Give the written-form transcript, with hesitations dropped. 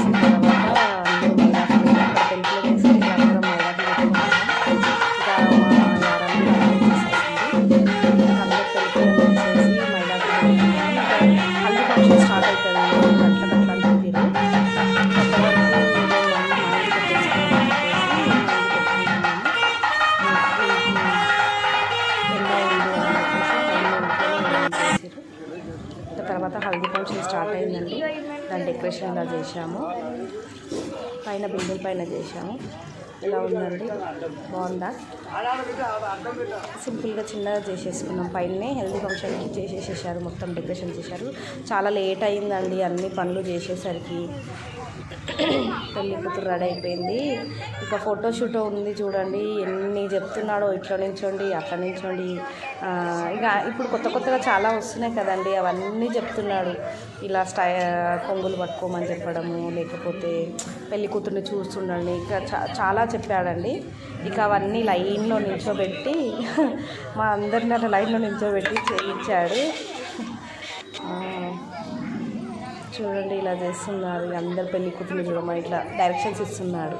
చేసిన తర్వాత అందరూ మైదాకులు అక్కడ టెంపుల్ తీసుకుని అందరం మైదాకులు పెట్టుకున్నాము. ఇంకా మా యారాన్ని అందరూ పెళ్ళిళ్ళు చేసేసి మైదాకులు పెట్టుకున్నాము. ఇంకా హల్దీ ఫంక్షన్ స్టార్ట్ అవుతుంది గంటల గట్ల అని చెప్పారు. తర్వాత హల్దీ ఫంక్షన్ స్టార్ట్ అయిందండి. దాని డెకరేషన్ ఇలా చేసాము, పైన బిల్డింగ్ పైన చేసాము. ఇలా ఉందండి, బాగుందా? సింపుల్గా చిన్నగా చేసేసుకున్నాం. పైనే హెల్దీ ఫంక్షన్కి చేసేసేసారు, మొత్తం డెకరేషన్ చేశారు. చాలా లేట్ అయిందండి అన్ని పనులు చేసేసరికి. పెళ్ళి కూతురు రెడీ అయిపోయింది. ఇక ఫోటోషూట్ ఉంది చూడండి, ఎన్ని చెప్తున్నాడో ఇట్లా నించోండి అట్లా నించోండి. ఇక ఇప్పుడు కొత్త కొత్తగా చాలా వస్తున్నాయి కదండి, అవన్నీ చెప్తున్నాడు. ఇలా కొంగులు పట్టుకోమని చెప్పడము, లేకపోతే పెళ్ళి కూతుర్ని చూస్తుండండి, ఇంకా చాలా చెప్పాడండి. ఇక అవన్నీ లైన్లో నిల్చోబెట్టి మా అందరిని అట్లా లైన్లో నిల్చోబెట్టి చేయించాడు. చూడండి ఇలా చేస్తున్నారు అందరు పెళ్ళి కూతుర్ని చూడమని ఇట్లా డైరెక్షన్స్ ఇస్తున్నాడు.